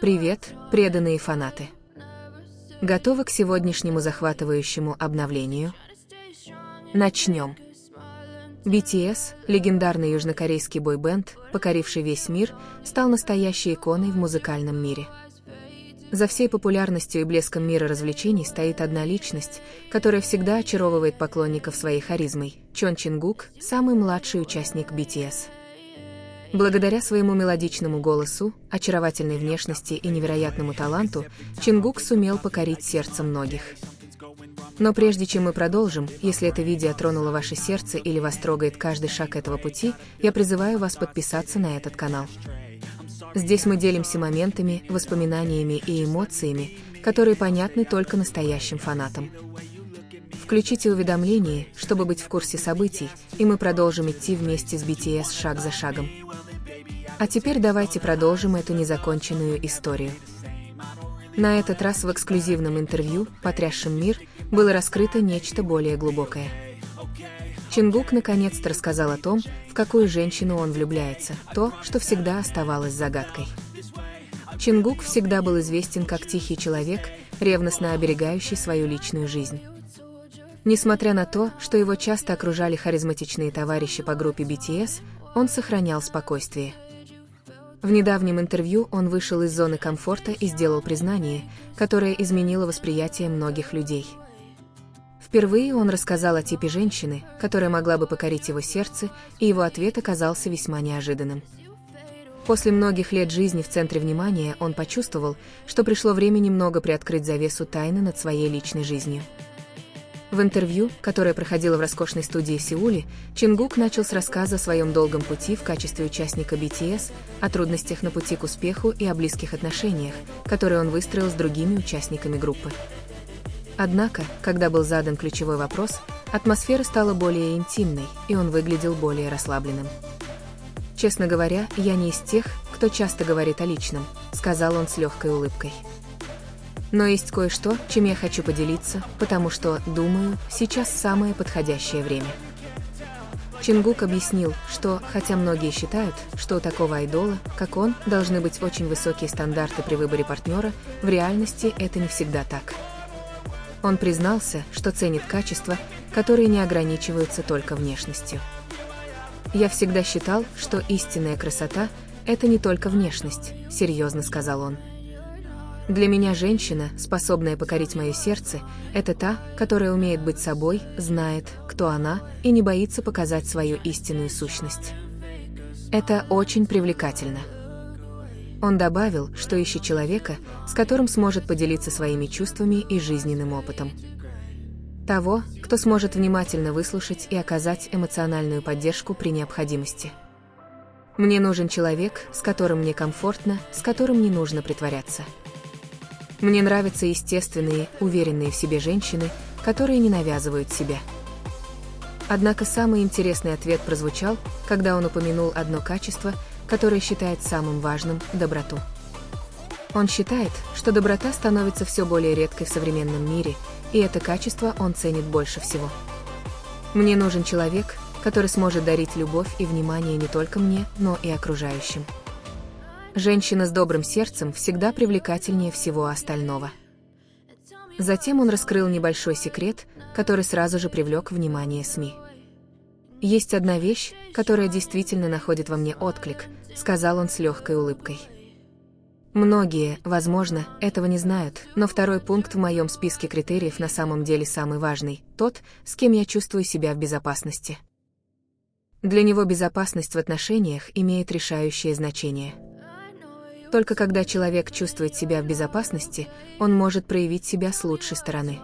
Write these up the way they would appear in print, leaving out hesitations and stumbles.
Привет, преданные фанаты! Готовы к сегодняшнему захватывающему обновлению? Начнем! BTS, легендарный южнокорейский бойбенд, покоривший весь мир, стал настоящей иконой в музыкальном мире. За всей популярностью и блеском мира развлечений стоит одна личность, которая всегда очаровывает поклонников своей харизмой – Чон Чингук, самый младший участник BTS. Благодаря своему мелодичному голосу, очаровательной внешности и невероятному таланту, Чингук сумел покорить сердце многих. Но прежде чем мы продолжим, если это видео тронуло ваше сердце или вас трогает каждый шаг этого пути, я призываю вас подписаться на этот канал. Здесь мы делимся моментами, воспоминаниями и эмоциями, которые понятны только настоящим фанатам. Включите уведомления, чтобы быть в курсе событий, и мы продолжим идти вместе с BTS шаг за шагом. А теперь давайте продолжим эту незаконченную историю. На этот раз в эксклюзивном интервью, потрясшем мир, было раскрыто нечто более глубокое. Чингук наконец-то рассказал о том, в какую женщину он влюбляется, то, что всегда оставалось загадкой. Чингук всегда был известен как тихий человек, ревностно оберегающий свою личную жизнь. Несмотря на то, что его часто окружали харизматичные товарищи по группе BTS, он сохранял спокойствие. В недавнем интервью он вышел из зоны комфорта и сделал признание, которое изменило восприятие многих людей. Впервые он рассказал о типе женщины, которая могла бы покорить его сердце, и его ответ оказался весьма неожиданным. После многих лет жизни в центре внимания он почувствовал, что пришло время немного приоткрыть завесу тайны над своей личной жизнью. В интервью, которое проходило в роскошной студии в Сеуле, Чингук начал с рассказа о своем долгом пути в качестве участника BTS, о трудностях на пути к успеху и о близких отношениях, которые он выстроил с другими участниками группы. Однако, когда был задан ключевой вопрос, атмосфера стала более интимной, и он выглядел более расслабленным. «Честно говоря, я не из тех, кто часто говорит о личном», — сказал он с легкой улыбкой. «Но есть кое-что, чем я хочу поделиться, потому что, думаю, сейчас самое подходящее время». Чингук объяснил, что, хотя многие считают, что у такого айдола, как он, должны быть очень высокие стандарты при выборе партнера, в реальности это не всегда так. Он признался, что ценит качества, которые не ограничиваются только внешностью. «Я всегда считал, что истинная красота – это не только внешность», – серьезно сказал он. «Для меня женщина, способная покорить мое сердце, это та, которая умеет быть собой, знает, кто она, и не боится показать свою истинную сущность. Это очень привлекательно». Он добавил, что ищет человека, с которым сможет поделиться своими чувствами и жизненным опытом. Того, кто сможет внимательно выслушать и оказать эмоциональную поддержку при необходимости. «Мне нужен человек, с которым мне комфортно, с которым не нужно притворяться. Мне нравятся естественные, уверенные в себе женщины, которые не навязывают себя». Однако самый интересный ответ прозвучал, когда он упомянул одно качество, которое считает самым важным – доброту. Он считает, что доброта становится все более редкой в современном мире, и это качество он ценит больше всего. «Мне нужен человек, который сможет дарить любовь и внимание не только мне, но и окружающим. Женщина с добрым сердцем всегда привлекательнее всего остального». Затем он раскрыл небольшой секрет, который сразу же привлек внимание СМИ. «Есть одна вещь, которая действительно находит во мне отклик», — сказал он с легкой улыбкой. «Многие, возможно, этого не знают, но второй пункт в моем списке критериев на самом деле самый важный — тот, с кем я чувствую себя в безопасности». Для него безопасность в отношениях имеет решающее значение. Только когда человек чувствует себя в безопасности, он может проявить себя с лучшей стороны.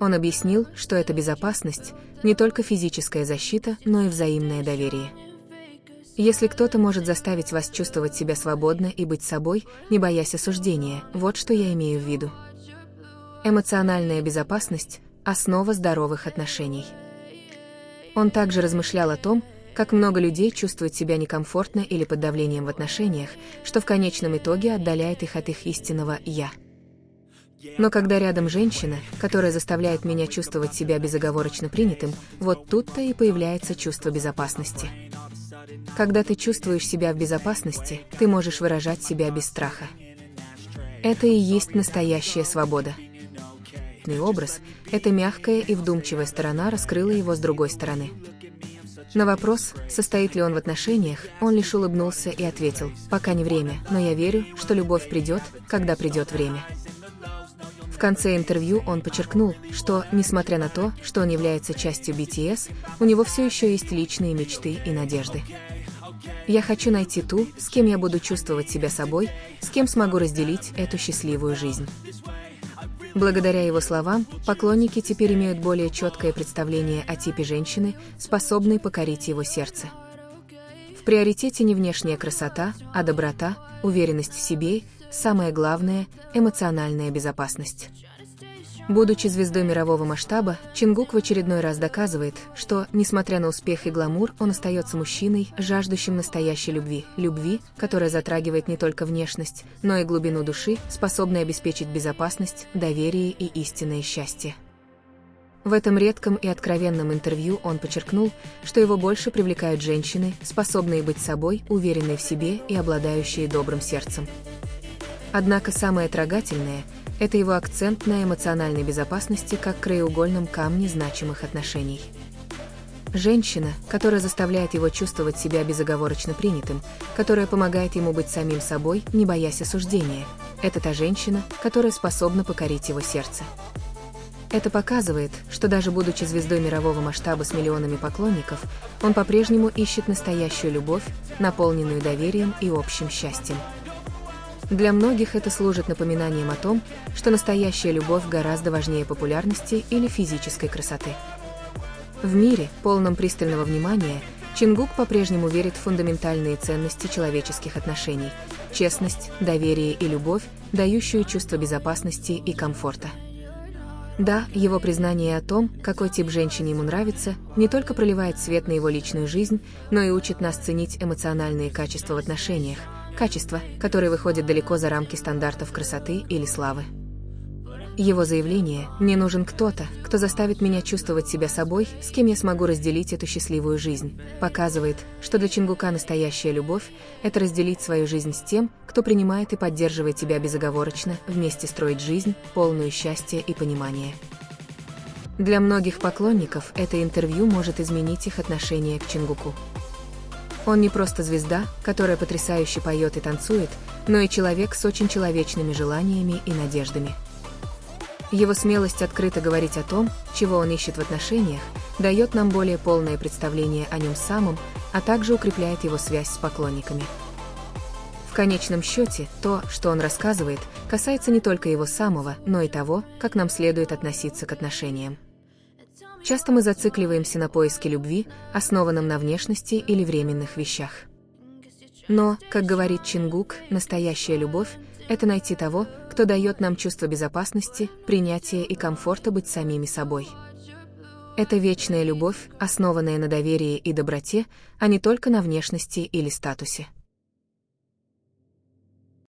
Он объяснил, что эта безопасность – не только физическая защита, но и взаимное доверие. Если кто-то может заставить вас чувствовать себя свободно и быть собой, не боясь осуждения, вот что я имею в виду. Эмоциональная безопасность – основа здоровых отношений. Он также размышлял о том, как много людей чувствуют себя некомфортно или под давлением в отношениях, что в конечном итоге отдаляет их от их истинного «я». Но когда рядом женщина, которая заставляет меня чувствовать себя безоговорочно принятым, вот тут-то и появляется чувство безопасности. Когда ты чувствуешь себя в безопасности, ты можешь выражать себя без страха. Это и есть настоящая свобода. Образ, эта мягкая и вдумчивая сторона раскрыла его с другой стороны. На вопрос, состоит ли он в отношениях, он лишь улыбнулся и ответил: «Пока не время, но я верю, что любовь придет, когда придет время». В конце интервью он подчеркнул, что, несмотря на то, что он является частью BTS, у него все еще есть личные мечты и надежды. «Я хочу найти ту, с кем я буду чувствовать себя собой, с кем смогу разделить эту счастливую жизнь». Благодаря его словам, поклонники теперь имеют более четкое представление о типе женщины, способной покорить его сердце. В приоритете не внешняя красота, а доброта, уверенность в себе, самое главное – эмоциональная безопасность. Будучи звездой мирового масштаба, Чингук в очередной раз доказывает, что, несмотря на успех и гламур, он остается мужчиной, жаждущим настоящей любви. Любви, которая затрагивает не только внешность, но и глубину души, способной обеспечить безопасность, доверие и истинное счастье. В этом редком и откровенном интервью он подчеркнул, что его больше привлекают женщины, способные быть собой, уверенные в себе и обладающие добрым сердцем. Однако самое трогательное – это его акцент на эмоциональной безопасности как краеугольном камне значимых отношений. Женщина, которая заставляет его чувствовать себя безоговорочно принятым, которая помогает ему быть самим собой, не боясь осуждения. Это та женщина, которая способна покорить его сердце. Это показывает, что даже будучи звездой мирового масштаба с миллионами поклонников, он по-прежнему ищет настоящую любовь, наполненную доверием и общим счастьем. Для многих это служит напоминанием о том, что настоящая любовь гораздо важнее популярности или физической красоты. В мире, полном пристального внимания, Чингук по-прежнему верит в фундаментальные ценности человеческих отношений – честность, доверие и любовь, дающую чувство безопасности и комфорта. Да, его признание о том, какой тип женщине ему нравится, не только проливает свет на его личную жизнь, но и учит нас ценить эмоциональные качества в отношениях, качества, которые выходят далеко за рамки стандартов красоты или славы. Его заявление «Мне нужен кто-то, кто заставит меня чувствовать себя собой, с кем я смогу разделить эту счастливую жизнь», показывает, что для Чингука настоящая любовь – это разделить свою жизнь с тем, кто принимает и поддерживает тебя безоговорочно, вместе строить жизнь, полную счастья и понимания. Для многих поклонников это интервью может изменить их отношение к Чингуку. Он не просто звезда, которая потрясающе поет и танцует, но и человек с очень человечными желаниями и надеждами. Его смелость открыто говорить о том, чего он ищет в отношениях, дает нам более полное представление о нем самом, а также укрепляет его связь с поклонниками. В конечном счете, то, что он рассказывает, касается не только его самого, но и того, как нам следует относиться к отношениям. Часто мы зацикливаемся на поиске любви, основанном на внешности или временных вещах. Но, как говорит Чингук, настоящая любовь – это найти того, кто дает нам чувство безопасности, принятия и комфорта быть самими собой. Это вечная любовь, основанная на доверии и доброте, а не только на внешности или статусе.